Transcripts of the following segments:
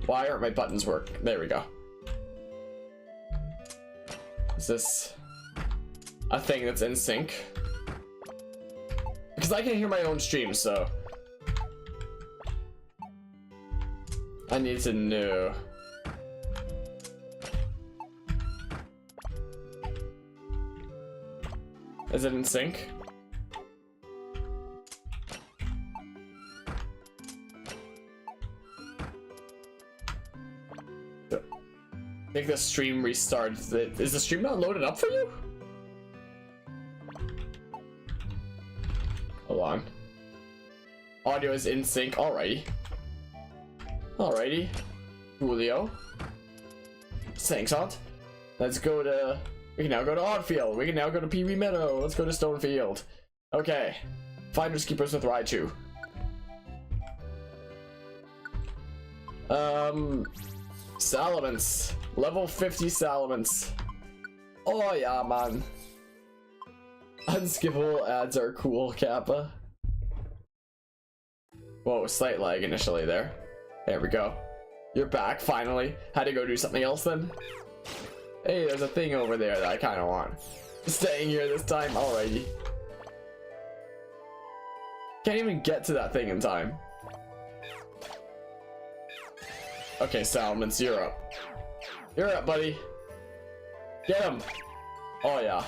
Why aren't my buttons work? There we go. Is this a thing that's in sync? Because I can hear my own stream, so I need to know. Is it in sync? I think the stream restarts. Is the stream not loaded up for you? Hold on. Audio is in sync. Alrighty. Alrighty. Julio. Thanks, Aunt. Let's go to... We can now go to Oddfield. We can now go to Pee Wee Meadow. Let's go to Stonefield. Okay. Finders Keepers with Raichu. Salamence. Level 50 Salamence. Oh yeah, man. Unskippable ads are cool, Kappa. Whoa, slight lag initially there. There we go. You're back, finally. Had to go do something else then? Hey, there's a thing over there that I kind of want. Staying here this time? Alrighty. Can't even get to that thing in time. Okay, Salamence, you're up. You're up, buddy. Get him. Oh, yeah.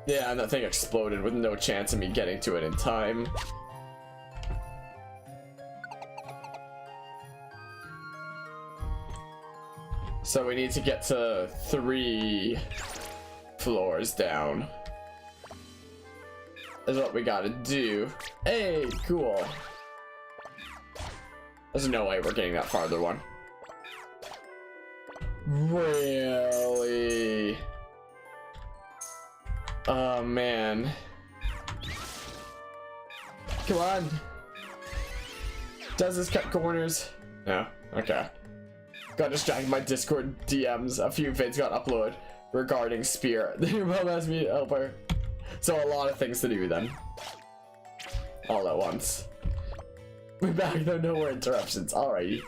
Yeah, and that thing exploded with no chance of me getting to it in time. So we need to get to 3 floors down. Is what we gotta do. Hey, cool. There's no way we're getting that farther one. Really? Oh man. Come on. Does this cut corners? No. Okay. Got distracted by Discord DMs. A few vids got uploaded regarding Spear. Your mom asked me to help her. So a lot of things to do then. All at once. We're back though, no more interruptions. Alrighty.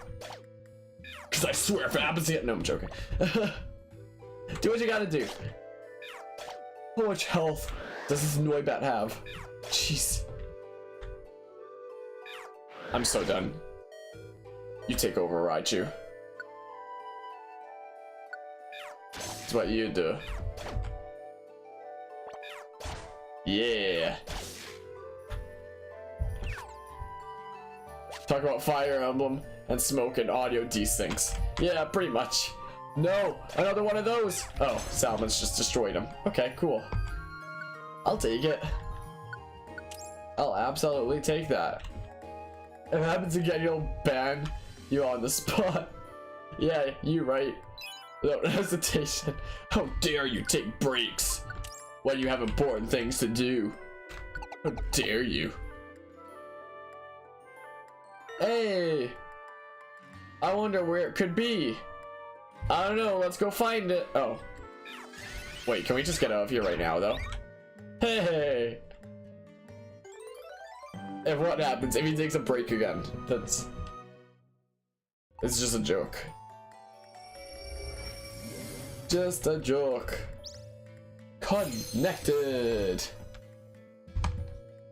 Cause I swear if it happens again. No, I'm joking. Do what you gotta do. How much health does this Noibat have? Jeez. I'm so done. You take over, Raichu. That's what you do. Yeah. Talk about Fire Emblem and smoke and audio desyncs. Yeah, pretty much. No, another one of those. Oh, Salmon's just destroyed him. Okay, cool. I'll take it. I'll absolutely take that. If it happens again, you'll ban you on the spot. Yeah, you right. Without hesitation. How dare you take breaks when you have important things to do? How dare you? Hey! I wonder where it could be. I don't know, let's go find it. Oh. Wait, can we just get out of here right now, though? Hey! If what happens, if he takes a break again, that's... It's just a joke. Just a joke. Connected!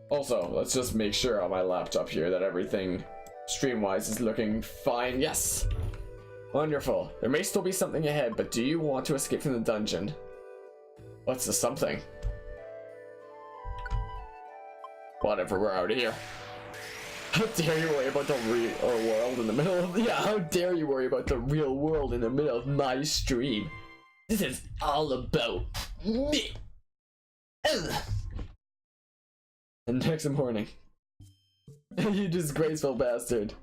Also, let's just make sure on my laptop here that everything stream-wise is looking fine. Yes! Wonderful. There may still be something ahead, but do you want to escape from the dungeon? What's the something? Whatever, we're out of here. How dare you worry about the real world in the middle of... Yeah, how dare you worry about the real world in the middle of my stream? This is all about me. Ugh. And next morning. You disgraceful bastard.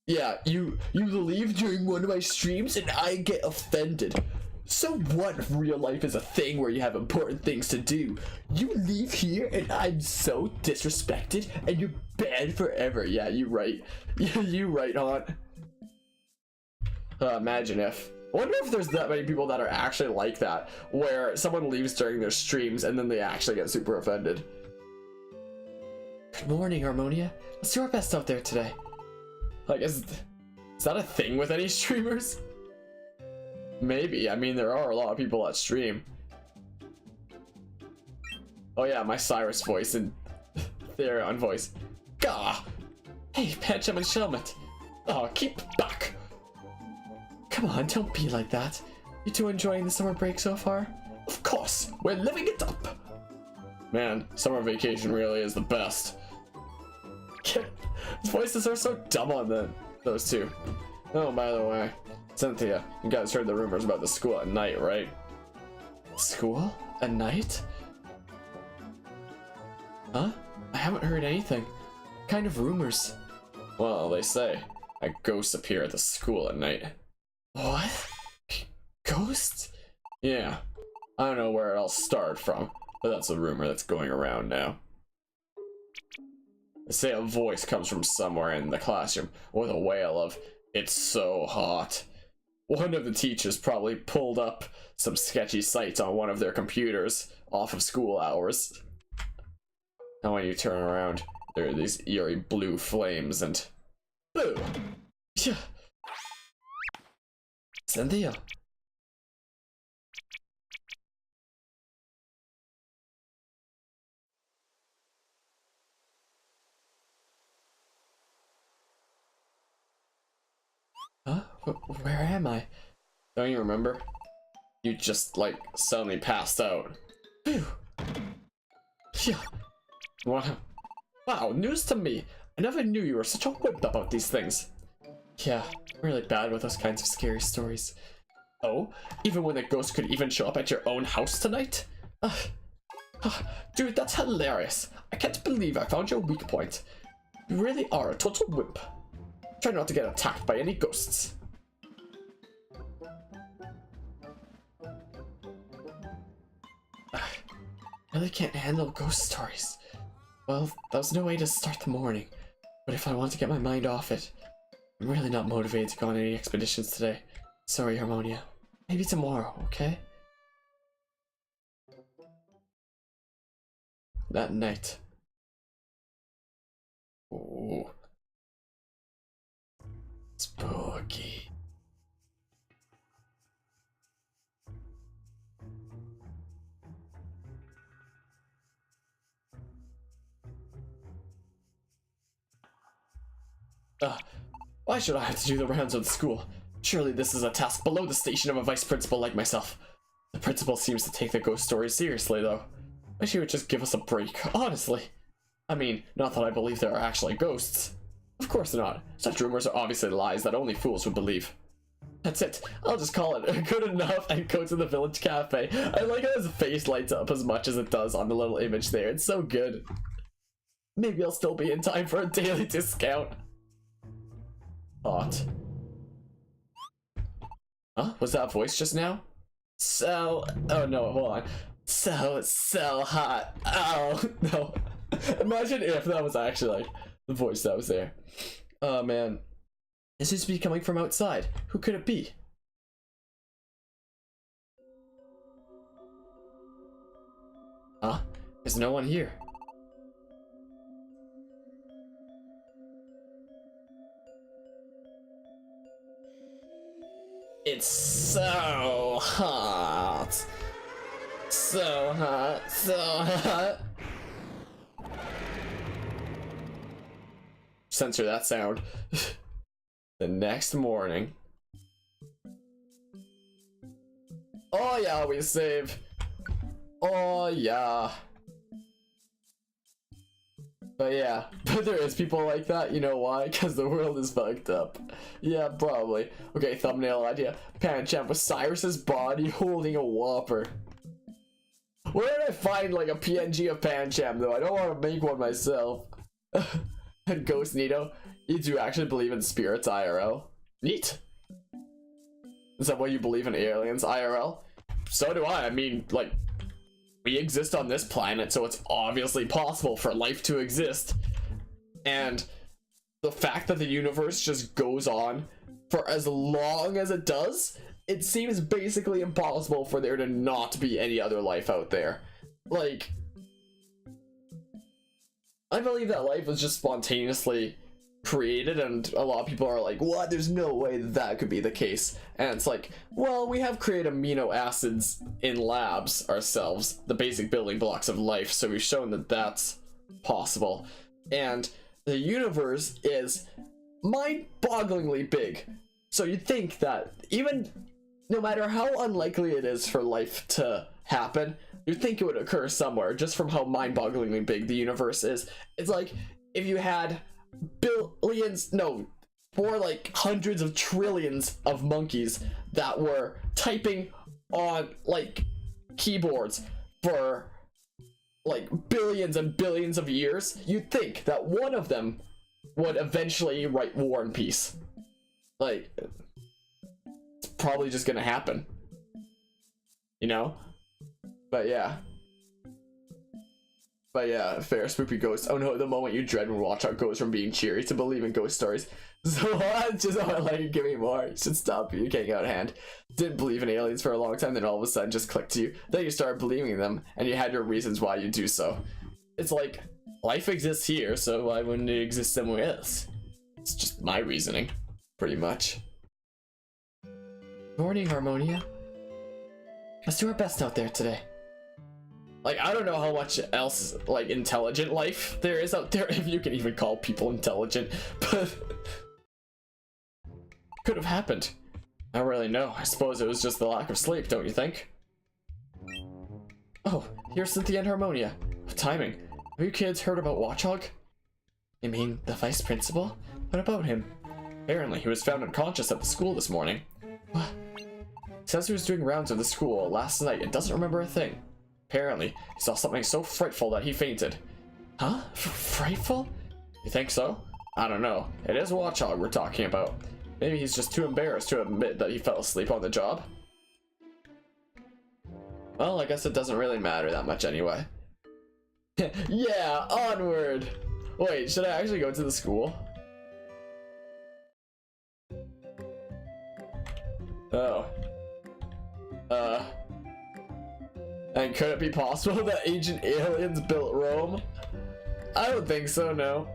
Yeah, you leave during one of my streams and I get offended. So what if real life is a thing where you have important things to do? You leave here and I'm so disrespected and you're banned forever. Yeah, you right. Yeah, you right, Haunt. Imagine if. I wonder if there's that many people that are actually like that, where someone leaves during their streams and then they actually get super offended. Good morning, Harmonia. Let's do our best out there today. Like, Is that a thing with any streamers? Maybe. I mean, there are a lot of people that stream. Oh yeah, my Cyrus voice and Therion voice. Gah! Hey, Pancham and Shelmet. Oh, keep back. Come on, don't be like that. You two enjoying the summer break so far? Of course, we're living it up. Man, summer vacation really is the best. Voices are so dumb on those two. Oh, by the way, Cynthia, you guys heard the rumors about the school at night, right? School? At night? Huh? I haven't heard anything. What kind of rumors? Well, they say ghosts appear at the school at night. What? Ghosts? Yeah. I don't know where it all started from, but that's a rumor that's going around now. They say a voice comes from somewhere in the classroom with a wail of, "It's so hot." One of the teachers probably pulled up some sketchy sites on one of their computers off of school hours. And when you turn around, there are these eerie blue flames and... Boo! Yeah. Cynthia. Huh? Where am I? Don't you remember? You just, like, suddenly passed out. Phew. Yeah. Wow, news to me. I never knew you were such a wimp about these things. Yeah, I'm really bad with those kinds of scary stories. Oh? Even when the ghost could even show up at your own house tonight? Dude, that's hilarious. I can't believe I found your weak point. You really are a total wimp. Try not to get attacked by any ghosts. I really can't handle ghost stories. Well, that was no way to start the morning. But if I want to get my mind off it, I'm really not motivated to go on any expeditions today. Sorry, Harmonia. Maybe tomorrow, okay? That night. Ooh. Spooky. Why should I have to do the rounds of the school? Surely this is a task below the station of a vice principal like myself. The principal seems to take the ghost stories seriously, though. Wish he would just give us a break, honestly. I mean, not that I believe there are actually ghosts. Of course not. Such rumors are obviously lies that only fools would believe. That's it. I'll just call it good enough and go to the village cafe. I like how his face lights up as much as it does on the little image there. It's so good. Maybe I'll still be in time for a daily discount. Hot. Huh? Was that voice just now? So... Oh no, hold on. So hot. Oh, no. Imagine if that was actually like the voice that was there. Oh man. This seems to be coming from outside. Who could it be? Huh? There's no one here. It's so hot. So hot. So hot. Censor that sound. The next morning. Oh yeah, we save. Oh yeah. But yeah, but there is people like that, you know why? Because the world is fucked up. Yeah, probably. Okay, thumbnail idea. Pancham with Cyrus's body holding a Whopper. Where did I find like a PNG of Pancham though? I don't want to make one myself. And Ghost Nito, you do actually believe in spirits IRL? Neat. Is that why you believe in aliens IRL? So do I. I mean, like, we exist on this planet, so it's obviously possible for life to exist. And the fact that the universe just goes on for as long as it does, it seems basically impossible for there to not be any other life out there. Like, I believe that life was just spontaneously created, and a lot of people are like, what, there's no way that could be the case. And it's like, well, we have created amino acids in labs ourselves, the basic building blocks of life, so we've shown that that's possible. And the universe is mind-bogglingly big, so you'd think that even no matter how unlikely it is for life to happen, you'd think it would occur somewhere, just from how mind-bogglingly big the universe is. It's like if you had billions, no, more like hundreds of trillions of monkeys that were typing on like keyboards for like billions and billions of years, you'd think that one of them would eventually write War and Peace. Like, it's probably just gonna happen, you know? But yeah, fair spoopy ghost. Oh no, the moment you dread when Watchdog goes from being cheery to believing ghost stories. So just like, give me more. You should stop. You're getting out of hand. Didn't believe in aliens for a long time, then all of a sudden just clicked to you. Then you started believing in them, and you had your reasons why you do so. It's like, life exists here, so why wouldn't it exist somewhere else? It's just my reasoning, pretty much. Morning, Harmonia. Let's do our best out there today. Like, I don't know how much else, like, intelligent life there is out there, if you can even call people intelligent, but could have happened. I don't really know. I suppose it was just the lack of sleep, don't you think? Oh, here's Cynthia and Harmonia. Timing. Have you kids heard about Watchog? You mean the vice principal? What about him? Apparently, he was found unconscious at the school this morning. What? Says he was doing rounds of the school last night and doesn't remember a thing. Apparently, he saw something so frightful that he fainted. Huh? Frightful? You think so? I don't know. It is Watchog we're talking about. Maybe he's just too embarrassed to admit that he fell asleep on the job. Well, I guess it doesn't really matter that much anyway. Yeah, onward! Wait, should I actually go to the school? Oh. And could it be possible that ancient aliens built Rome? I don't think so, no.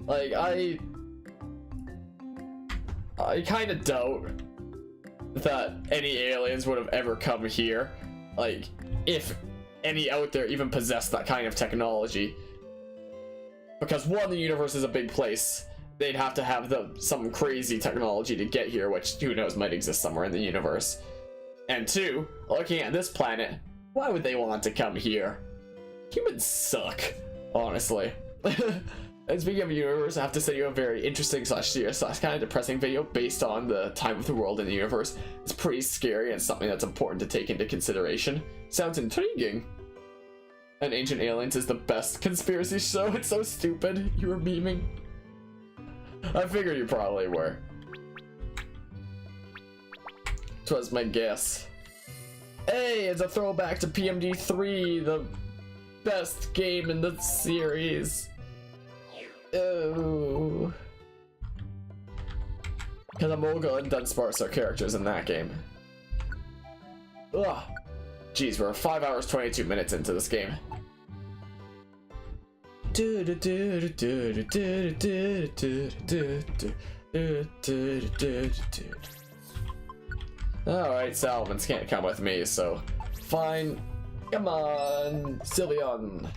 Like, I kind of doubt that any aliens would have ever come here. Like, if any out there even possessed that kind of technology. Because one, the universe is a big place. They'd have to have some crazy technology to get here, which who knows might exist somewhere in the universe. And two, looking at this planet, why would they want to come here? Humans suck, honestly. And speaking of universe, I have to send you a very interesting /serious/ kind of depressing video based on the time of the world in the universe. It's pretty scary and something that's important to take into consideration. Sounds intriguing. And Ancient Aliens is the best conspiracy show. It's so stupid. You were memeing. I figured you probably were. 'Twas my guess. Hey, it's a throwback to PMD3, the best game in the series. Oh. Because Amolga and Dunsparce are characters in that game. Ugh. Jeez, we're 5 hours 22 minutes into this game. Alright, Salmons can't come with me, so fine. Come on, Sylveon.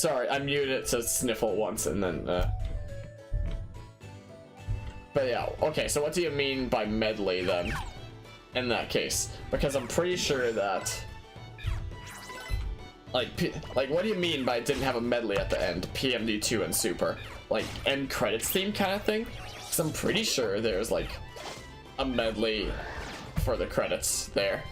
Sorry, I muted it to sniffle once and then, But yeah, okay, so what do you mean by medley then? In that case? Because I'm pretty sure that... Like, what do you mean by it didn't have a medley at the end? PMD2 and Super? Like, end credits theme kind of thing? Because I'm pretty sure there's, like, a medley for the credits there.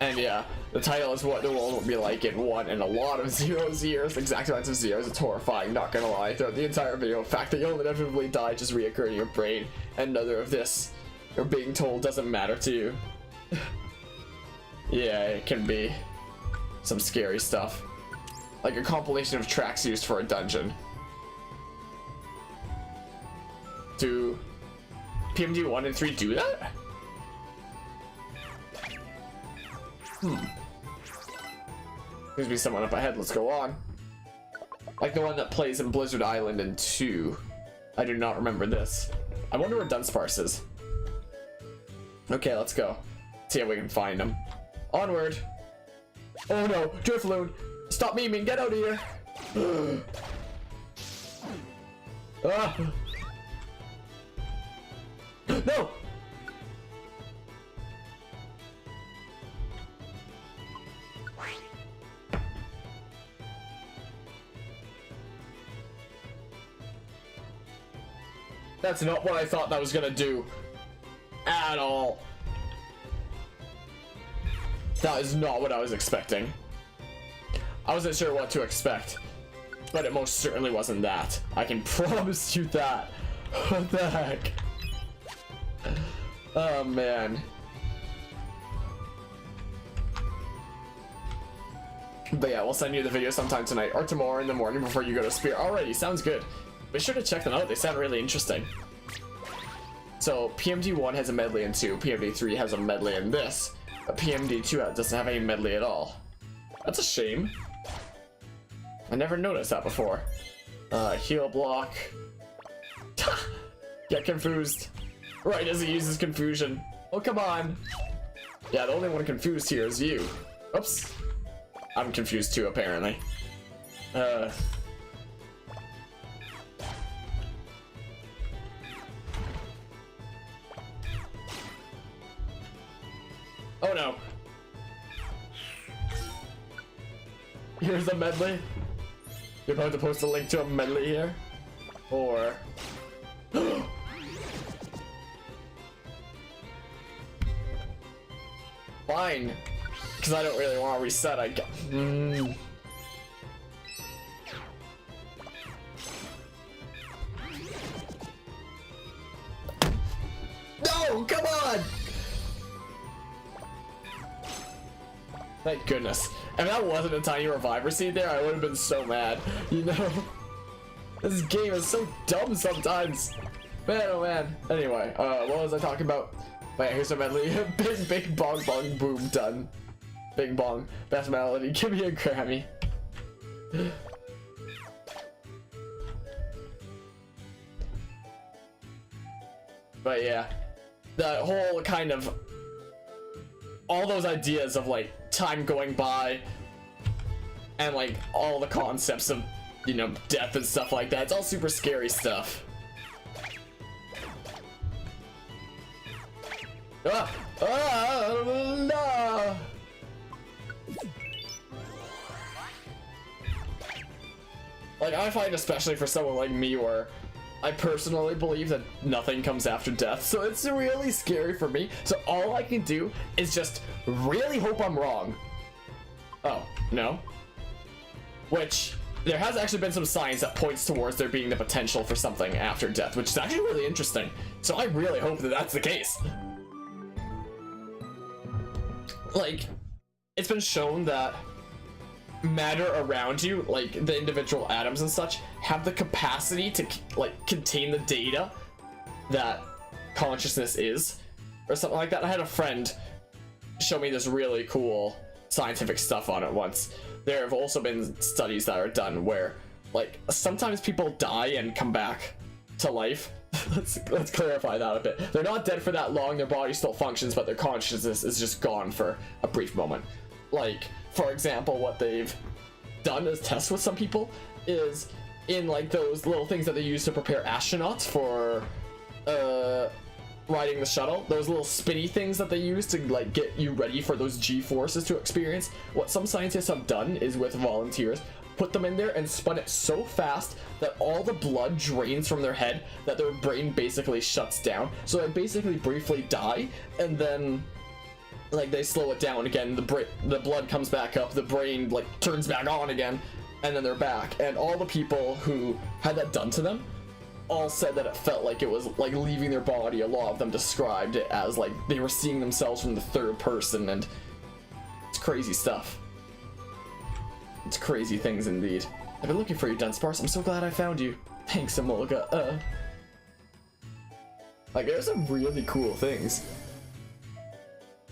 And yeah, the title is what the world will be like in 1 and a lot of zeros years. Exact amounts of zeros. It's horrifying, not gonna lie. Throughout the entire video, the fact that you'll inevitably die just reoccur in your brain, and none of this you're being told doesn't matter to you. Yeah, it can be some scary stuff. Like a compilation of tracks used for a dungeon. Do PMD 1 and 3 do that? Seems to be someone up ahead. Let's go on. Like the one that plays in Blizzard Island in 2. I do not remember this. I wonder where Dunsparce is. Okay, let's go. See if we can find him. Onward. Oh no, Drifloon. Stop memeing. Get out of here. Ah. No. That's not what I thought that was gonna do. At all. That is not what I was expecting. I wasn't sure what to expect. But it most certainly wasn't that. I can promise you that. What the heck? Oh man. But yeah, we'll send you the video sometime tonight or tomorrow in the morning before you go to Spear. Alrighty, sounds good. Be sure to check them out, they sound really interesting. So PMD1 has a medley in 2, PMD3 has a medley in this, but PMD2 doesn't have any medley at all. That's a shame. I never noticed that before. Heal block. Get confused. Right as he uses confusion. Oh, come on. Yeah, the only one confused here is you. Oops. I'm confused too, apparently. Oh no. Here's a medley. You're about to post a link to a medley here? Or... Fine. Because I don't really want to reset, I guess. No, come on! Thank goodness. If that wasn't a tiny reviver seed there, I would have been so mad. You know? This game is so dumb sometimes. Man, oh man. Anyway, what was I talking about? Wait, here's a medley. Bing, bing, bong, bong, boom, done. Bing bong. Best melody. Give me a Grammy. But yeah. The whole kind of... all those ideas of like time going by and like all the concepts of, you know, death and stuff like that. It's all super scary stuff. No. Like, I find, especially for someone like me, where I personally believe that nothing comes after death, so it's really scary for me. So all I can do is just really hope I'm wrong. Oh, no? Which, there has actually been some science that points towards there being the potential for something after death, which is actually really interesting. So I really hope that that's the case. Like, it's been shown that matter around you, like the individual atoms and such, have the capacity to like contain the data that consciousness is, or something like that. I had a friend show me this really cool scientific stuff on it once. There have also been studies that are done where, like, sometimes people die and come back to life. let's clarify that a bit. They're not dead for that long, their body still functions, but their consciousness is just gone for a brief moment. Like, for example, what they've done as tests with some people is in like those little things that they use to prepare astronauts for riding the shuttle, those little spinny things that they use to like get you ready for those G-forces to experience. What some scientists have done is with volunteers, put them in there and spun it so fast that all the blood drains from their head that their brain basically shuts down. So they basically briefly die, and then like they slow it down again, the blood comes back up, the brain like turns back on again, and then they're back. And all the people who had that done to them all said that it felt like it was like leaving their body. A lot of them described it as like they were seeing themselves from the third person, and it's crazy stuff. It's crazy things indeed. I've been looking for you, Dunsparce. I'm so glad I found you. Thanks, Emolga. Like, there's some really cool things.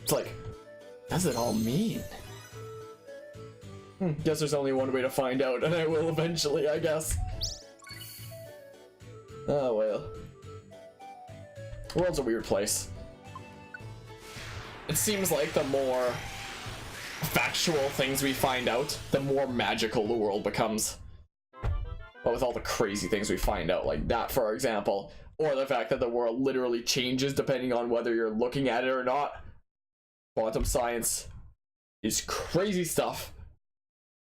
It's like, what does it all mean? Guess there's only one way to find out, and I will eventually, I guess. Oh well. The world's a weird place. It seems like the more factual things we find out, the more magical the world becomes. But with all the crazy things we find out, like that for example, or the fact that the world literally changes depending on whether you're looking at it or not. Quantum science is crazy stuff.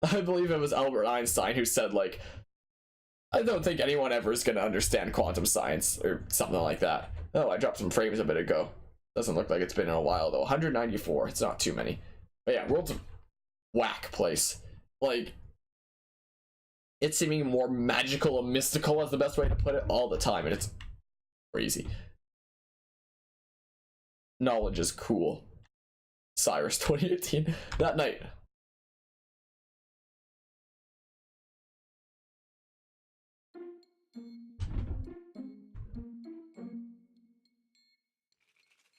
I believe it was Albert Einstein who said, like, I don't think anyone ever is going to understand quantum science, or something like that. Oh, I dropped some frames a bit ago. Doesn't look like it's been in a while, though. 194. It's not too many. But yeah, world's a whack place. Like, it's seeming more magical and mystical, is the best way to put it, all the time, and it's crazy. Knowledge is cool. Cyrus 2018. That night.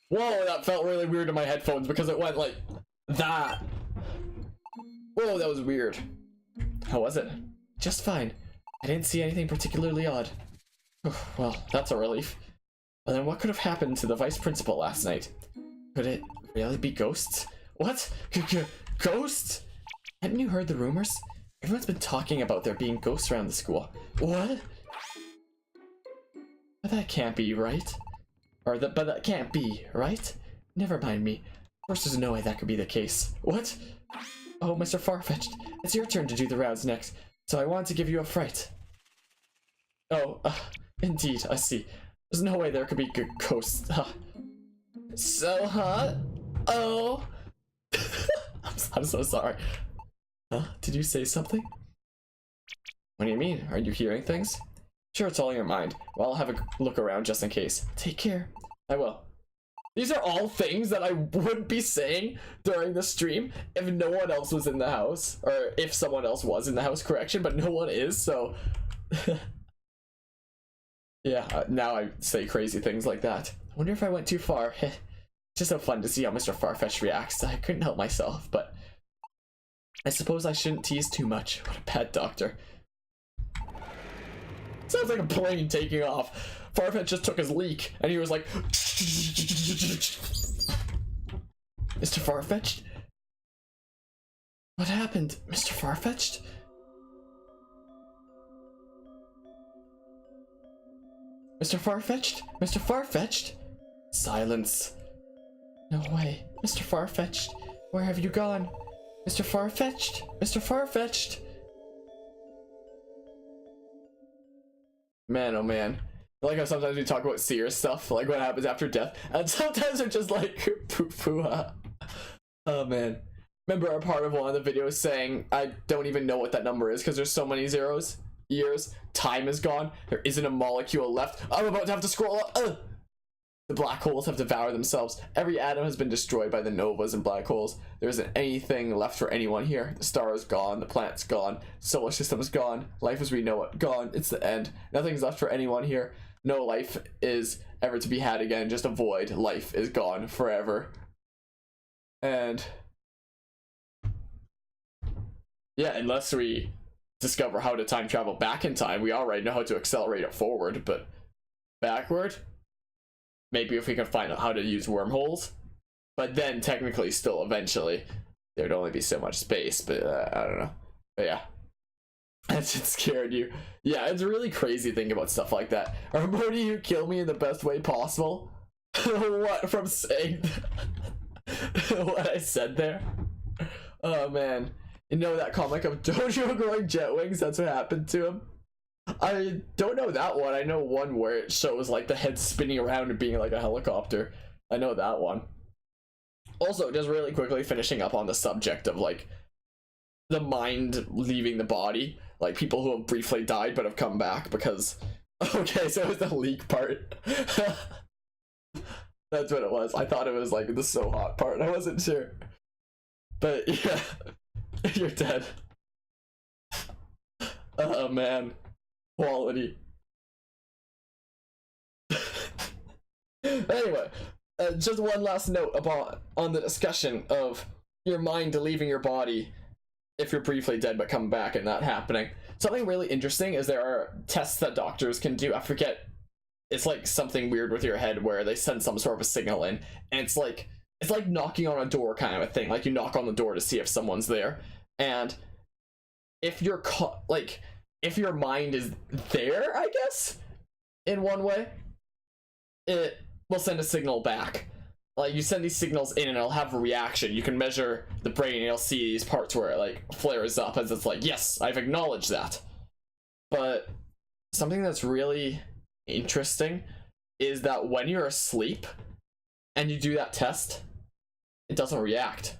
Whoa, that felt really weird in my headphones because it went like that. Whoa, that was weird. How was it? Just fine. I didn't see anything particularly odd. Well, that's a relief. But then what could have happened to the vice principal last night? Could it really be ghosts? What? Ghosts? Hadn't you heard the rumors? Everyone's been talking about there being ghosts around the school. What? But that can't be, right? But that can't be, right? Never mind me. Of course there's no way that could be the case. What? Oh, Mr. Farfetch'd, it's your turn to do the rounds next, so I wanted to give you a fright. Oh, indeed, I see. There's no way there could be ghosts. So hot? Oh. I'm so sorry. Huh? Did you say something? What do you mean? Are you hearing things? Sure, it's all in your mind. Well, I'll have a look around just in case. Take care. I will. These are all things that I would be saying during the stream if no one else was in the house. Or if someone else was in the house, correction, but no one is, so... yeah, now I say crazy things like that. I wonder if I went too far. It's just so fun to see how Mr. Farfetch'd reacts. I couldn't help myself, but... I suppose I shouldn't tease too much. What a bad doctor. Sounds like a plane taking off. Farfetch'd just took his leak, and he was like... Mr. Farfetch'd? What happened, Mr. Farfetch'd? Mr. Farfetch'd? Mr. Farfetch'd? Silence. No way. Mr. Farfetch'd, where have you gone? Mr. Farfetch'd? Mr. Farfetch'd? Man, oh man. I like how sometimes we talk about serious stuff, like what happens after death, and sometimes they're just like, poo-poo. Oh man. Remember our part of one of the videos saying, I don't even know what that number is because there's so many zeros, years, time is gone, there isn't a molecule left. I'm about to have to scroll up. The black holes have devoured themselves. Every atom has been destroyed by the novas and black holes. There isn't anything left for anyone here. The star is gone, the planet's gone, solar system is gone, life as we know it, gone, it's the end. Nothing's left for anyone here. No life is ever to be had again, just a void. Life is gone forever. And yeah, unless we discover how to time travel back in time, we already know how to accelerate it forward, but backward? Maybe if we can find out how to use wormholes, but then technically still eventually there'd only be so much space, but I don't know. But yeah. That shit scared you. Yeah, it's really crazy thinking about stuff like that. Ramoni, you kill me in the best way possible? What, from saying what I said there? Oh man. You know that comic of Dojo growing jet wings? That's what happened to him? I don't know that one. I know one where it shows like the head spinning around and being like a helicopter. I know that one. Also, just really quickly finishing up on the subject of like the mind leaving the body, like people who have briefly died but have come back because okay, so it was the leak part. That's what it was. I thought it was like the so hot part. I wasn't sure, but yeah. You're dead. Oh man, quality. Anyway, just one last note about on the discussion of your mind leaving your body if you're briefly dead but come back and not happening. Something really interesting is there are tests that doctors can do. I forget, it's like something weird with your head where they send some sort of a signal in, and it's like knocking on a door kind of a thing. Like you knock on the door to see if someone's there, and if you're if your mind is there, I guess, in one way, it will send a signal back. Like you send these signals in and it'll have a reaction. You can measure the brain and you'll see these parts where it like flares up as it's like, yes, I've acknowledged that. But something that's really interesting is that when you're asleep and you do that test, it doesn't react.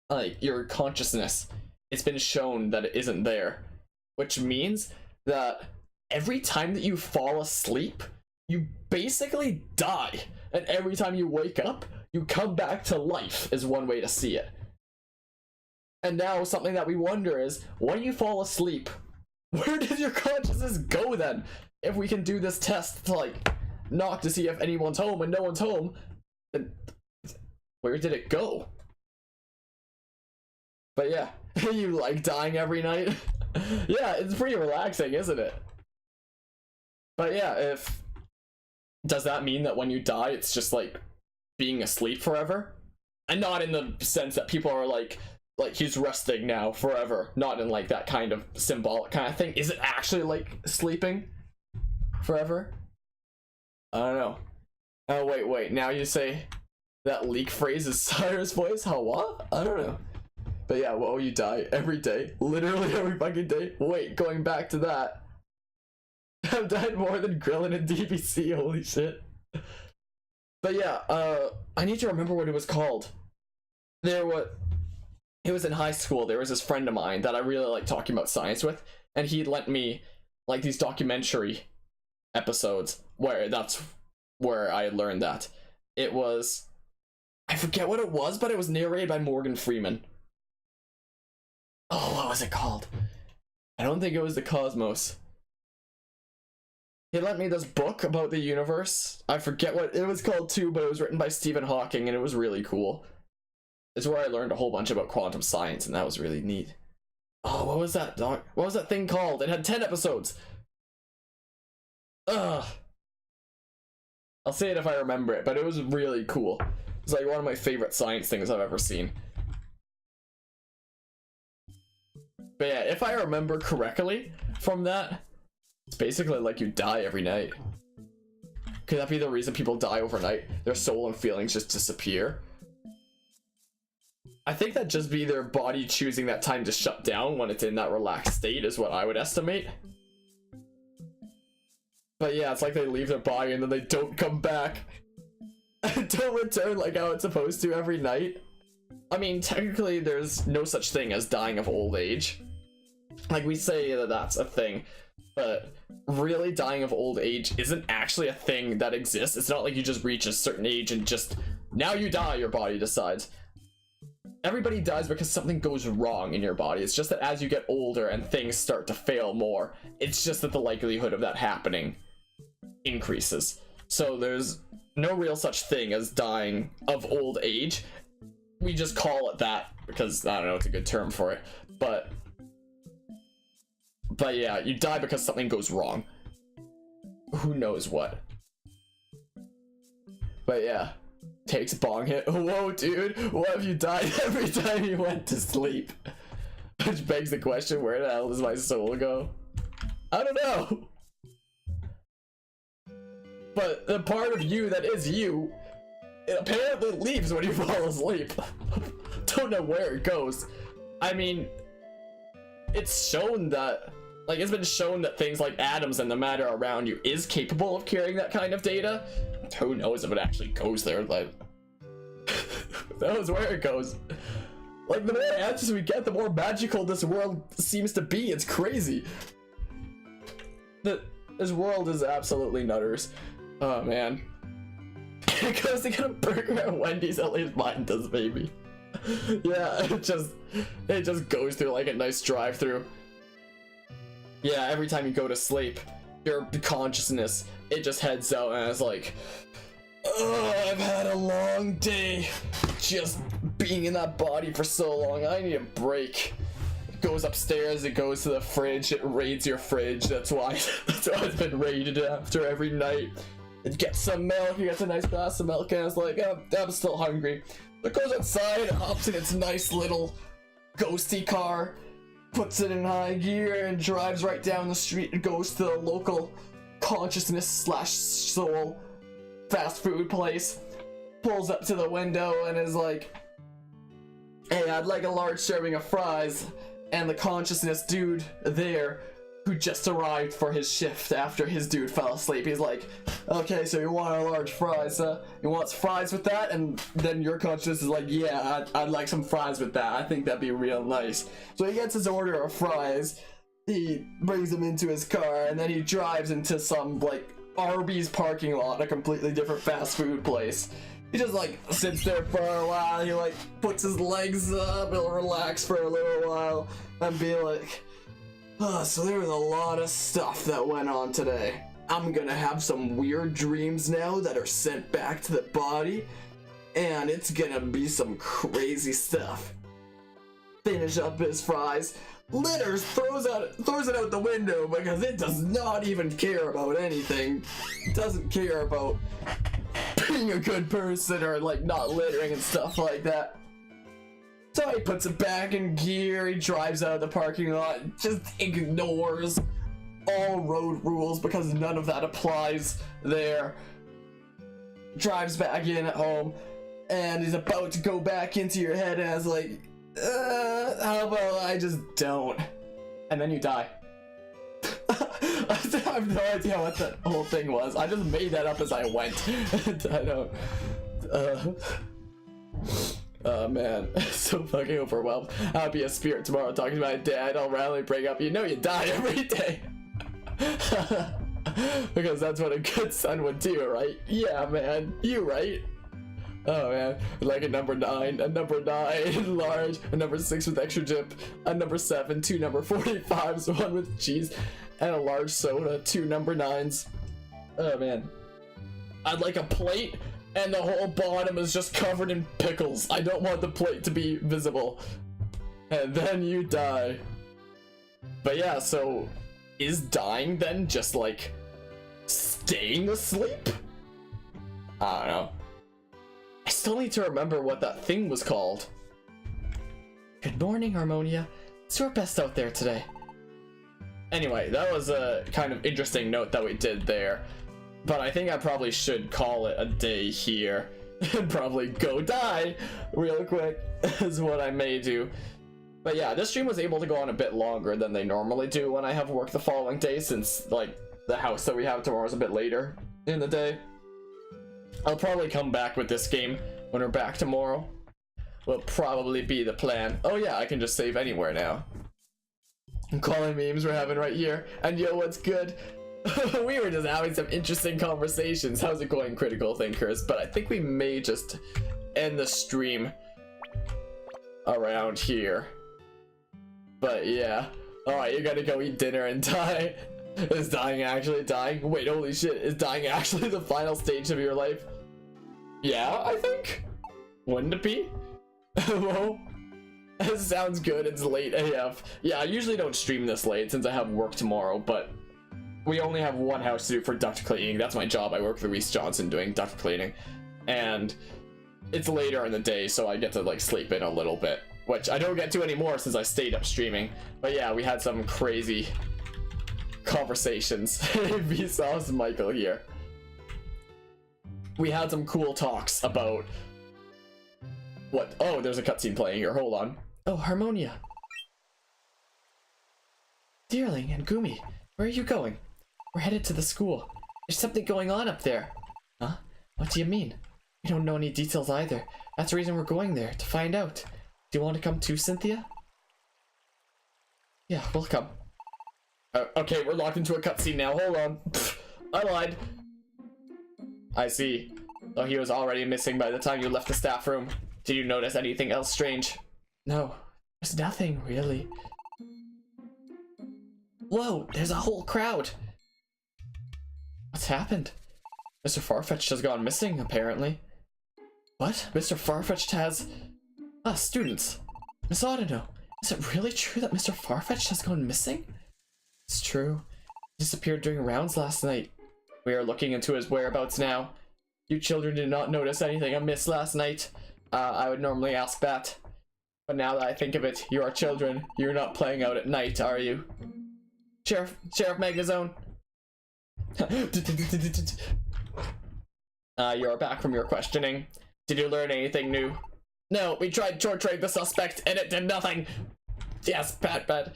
Like your consciousness, it's been shown that it isn't there, which means that every time that you fall asleep, you basically die. And every time you wake up, you come back to life, is one way to see it. And now something that we wonder is, when you fall asleep, where does your consciousness go then? If we can do this test to like knock to see if anyone's home and no one's home, then where did it go? But yeah, you like dying every night? Yeah, it's pretty relaxing, isn't it? But yeah, does that mean that when you die, it's just like being asleep forever? And not in the sense that people are like he's resting now forever. Not in like that kind of symbolic kind of thing. Is it actually like sleeping forever? I don't know. Oh, wait. Now you say that leak phrase is Sire's voice? How what? I don't know. But yeah, well, you die every day. Literally every fucking day. Wait, going back to that. I've died more than Grillin and DBC, holy shit. But yeah, I need to remember what it was called. It was in high school. There was this friend of mine that I really like talking about science with, and he lent me like these documentary episodes where that's where I learned that. It was, I forget what it was, but it was narrated by Morgan Freeman. Oh, what was it called? I don't think it was The Cosmos. He lent me this book about the universe. I forget what it was called too, but it was written by Stephen Hawking, and it was really cool. It's where I learned a whole bunch about quantum science, and that was really neat. Oh, what was that, doc? What was that thing called? It had 10 episodes. Ugh. I'll say it if I remember it, but it was really cool. It's like one of my favorite science things I've ever seen. But yeah, if I remember correctly from that, it's basically like you die every night. Could that be the reason people die overnight? Their soul and feelings just disappear? I think that'd just be their body choosing that time to shut down when it's in that relaxed state is what I would estimate. But yeah, it's like they leave their body and then they don't come back. Don't return like how it's supposed to every night. I mean, technically there's no such thing as dying of old age. Like we say that that's a thing, but really dying of old age isn't actually a thing that exists. It's not like you just reach a certain age and just, now you die, your body decides. Everybody dies because something goes wrong in your body. It's just that as you get older and things start to fail more, it's just that the likelihood of that happening increases. So there's no real such thing as dying of old age. We just call it that because, I don't know, it's a good term for it. But yeah, you die because something goes wrong. Who knows what. But yeah. Takes bong hit. Whoa, dude. What if you died every time you went to sleep? Which begs the question, where the hell does my soul go? I don't know. But the part of you that is you, it apparently leaves when you fall asleep. Don't know where it goes. I mean, it's shown that, like, it's been shown that things like atoms and the matter around you is capable of carrying that kind of data. Who knows if it actually goes there, like, who knows where it goes. Like, the more answers we get, the more magical this world seems to be. It's crazy. This world is absolutely nutters. Oh man. It goes to get a burger at Wendy's, at least mine does, baby. Yeah, it just goes through like a nice drive-through. Yeah, every time you go to sleep, your consciousness, it just heads out and it's like, oh, I've had a long day just being in that body for so long. I need a break. It goes upstairs, it goes to the fridge, it raids your fridge. That's why it's been raided after every night. It gets some milk, it gets a nice glass of milk, and it's like, oh, I'm still hungry. It goes outside, hops in its nice little ghosty car, puts it in high gear, and drives right down the street and goes to the local consciousness slash soul fast food place, pulls up to the window and is like, hey, I'd like a large serving of fries. And the consciousness dude there, who just arrived for his shift after his dude fell asleep, he's like, okay, so you want a large fries, you want fries with that? And then your consciousness is like, yeah, I'd like some fries with that. I think that'd be real nice. So he gets his order of fries, he brings them into his car, and then he drives into some, like, Arby's parking lot, a completely different fast food place. He just, like, sits there for a while, he, like, puts his legs up, he'll relax for a little while, and be like, oh, so there was a lot of stuff that went on today. I'm gonna have some weird dreams now that are sent back to the body, and it's gonna be some crazy stuff. Finish up his fries, litters, throws it out the window because it does not even care about anything. It doesn't care about being a good person or like not littering and stuff like that. So he puts it back in gear, he drives out of the parking lot, just ignores all road rules because none of that applies there. Drives back in at home, and he's about to go back into your head and is like, how about I just don't? And then you die. I have no idea what the whole thing was. I just made that up as I went. I don't. Oh man, so fucking overwhelmed. I'll be a spirit tomorrow talking to my dad. I'll randomly break up. You know you die every day. Because that's what a good son would do, right? Yeah, man. You right. Oh man, like a number 9 large, a number 6 with extra dip, a number 7, 2 number 45s, 1 with cheese, and a large soda, 2 number 9s. Oh man. I'd like a plate, and the whole bottom is just covered in pickles. I don't want the plate to be visible. And then you die. But yeah, so is dying then just like staying asleep? I don't know. I still need to remember what that thing was called. Good morning, Harmonia. It's your best out there today. Anyway, that was a kind of interesting note that we did there. But I think I probably should call it a day here. And probably go die real quick is what I may do. But yeah, this stream was able to go on a bit longer than they normally do when I have work the following day, since like the house that we have tomorrow is a bit later in the day. I'll probably come back with this game when we're back tomorrow. Will probably be the plan. Oh yeah, I can just save anywhere now. I'm calling memes we're having right here. And yo, what's good? We were just having some interesting conversations. How's it going, Critical Thinkers? But I think we may just end the stream around here. But yeah. Alright, you're gonna go eat dinner and die. Is dying actually dying? Wait, holy shit, is dying actually the final stage of your life? Yeah, I think. Wouldn't it be? Well, it sounds good. It's late AF. Yeah, I usually don't stream this late since I have work tomorrow, but we only have one house to do for duct cleaning. That's my job. I work for Reese Johnson doing duct cleaning. And it's later in the day, so I get to like sleep in a little bit. which I don't get to anymore since I stayed up streaming. But yeah, we had some crazy conversations. Vsauce Michael here. We had some cool talks about what. Oh, there's a cutscene playing here. Hold on. Oh, Harmonia. Dearling and Gumi, where are you going? We're headed to the school. There's something going on up there. Huh? What do you mean? We don't know any details either. That's the reason we're going there, to find out. Do you want to come too, Cynthia? Yeah, we'll come. Okay, we're locked into a cutscene now. Hold on. I lied. I see. Oh, he was already missing by the time you left the staff room. Did you notice anything else strange? No, there's nothing, really. Whoa, there's a whole crowd. What's happened? Mr. Farfetch'd has gone missing, apparently. What? Mr. Farfetch'd has... students. Miss Audino, is it really true that Mr. Farfetch'd has gone missing? It's true. He disappeared during rounds last night. We are looking into his whereabouts now. You children did not notice anything amiss last night. I would normally ask that. But now that I think of it, you are children. You're not playing out at night, are you? Sheriff Magnazone. You're back from your questioning. Did you learn anything new? No, we tried torturing the suspect and it did nothing. Yes, bad.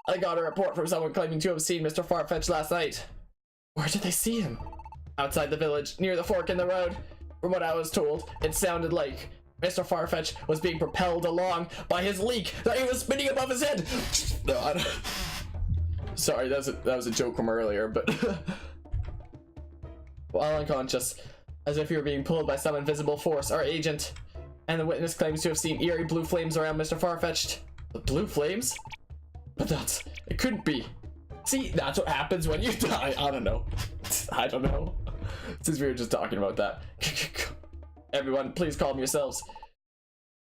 I got a report from someone claiming to have seen Mr. Farfetch last night. Where did they see him? Outside the village, near the fork in the road. From what I was told, it sounded like Mr. Farfetch was being propelled along by his leak that he was spinning above his head. No, I don't... Sorry, that was a joke from earlier, but... While unconscious, as if you were being pulled by some invisible force, our agent and the witness claims to have seen eerie blue flames around Mr. Farfetch'd. The blue flames? But it couldn't be. See, that's what happens when you die. I don't know. Since we were just talking about that. Everyone, please calm yourselves.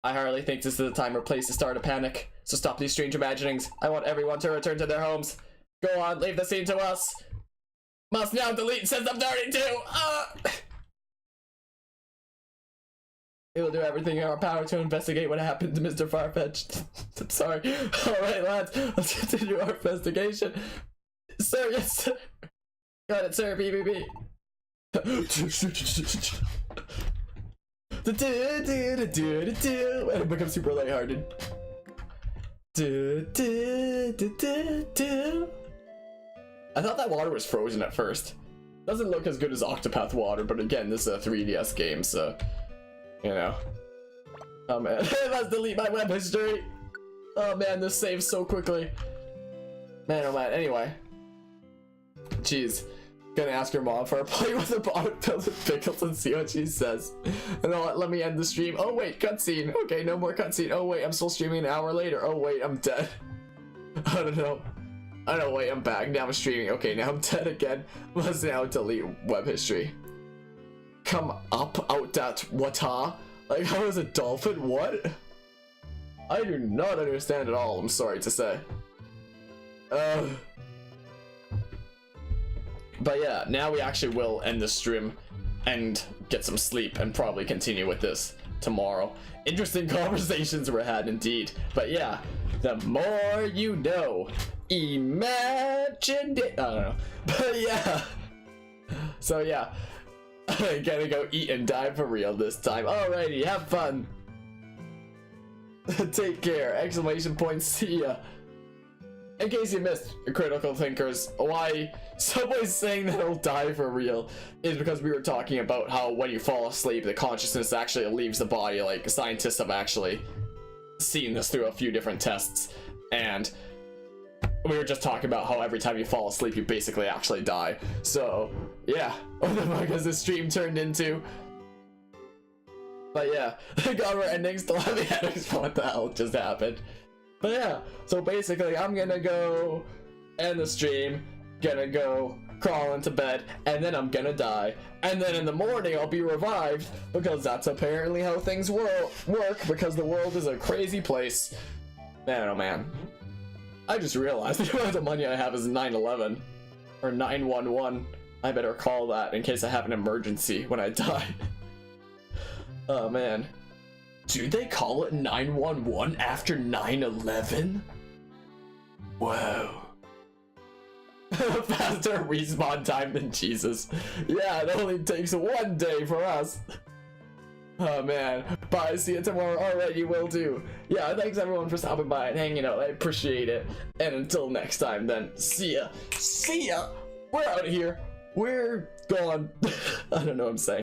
I hardly think this is the time or place to start a panic. So stop these strange imaginings. I want everyone to return to their homes. Go on, leave the scene to us. Must now delete since I'm 32. We will do everything in our power to investigate what happened to Mr. Farfetch. I'm sorry. Alright, lads. Let's continue our investigation. Sir, yes, sir. Got it, sir. BBB. And it becomes super lighthearted. I thought that water was frozen at first. Doesn't look as good as Octopath water, but again, this is a 3DS game, so you know. Oh man, let's delete my web history. Oh man, this saves so quickly. Man, oh man. Anyway, jeez, gonna ask your mom for a plate with the bottom pills and pickles and see what she says. And let me end the stream. Oh wait, cutscene. Okay, no more cutscene. Oh wait, I'm still streaming an hour later. Oh wait, I'm dead. I don't know. Wait, I'm back. Now I'm streaming. Okay, now I'm dead again. Let's now delete web history. Come up out that water? Like, how is a dolphin? What? I do not understand at all, I'm sorry to say. But yeah, now we actually will end the stream and get some sleep and probably continue with this tomorrow. Interesting conversations were had indeed. But yeah, the more you know. Imagine it. I don't know. But yeah. So yeah. I'm gonna go eat and die for real this time. Alrighty, have fun. Take care. Exclamation point. See ya. In case you missed, critical thinkers, why Subway's saying that he'll die for real is because we were talking about how when you fall asleep, the consciousness actually leaves the body. Like, scientists have actually seen this through a few different tests, and we were just talking about how every time you fall asleep, you basically actually die. So, yeah. What the fuck has this stream turned into? But yeah, God, we're ending still having headaches. What the hell just happened? But yeah, so basically, I'm gonna go end the stream, gonna go crawl into bed, and then I'm gonna die. And then in the morning, I'll be revived, because that's apparently how things work, because the world is a crazy place. Man, oh man. I just realized the amount of money I have is 911 or 911. I better call that in case I have an emergency when I die. Oh man. Do they call it 911 after 9/11? Whoa. Faster respawn time than Jesus. Yeah, it only takes 1 day for us. Oh man. Bye, see you tomorrow. Alright, you will do. Yeah, thanks everyone for stopping by and hanging out. I appreciate it. And until next time then, see ya. See ya! We're out of here. We're gone. I don't know what I'm saying.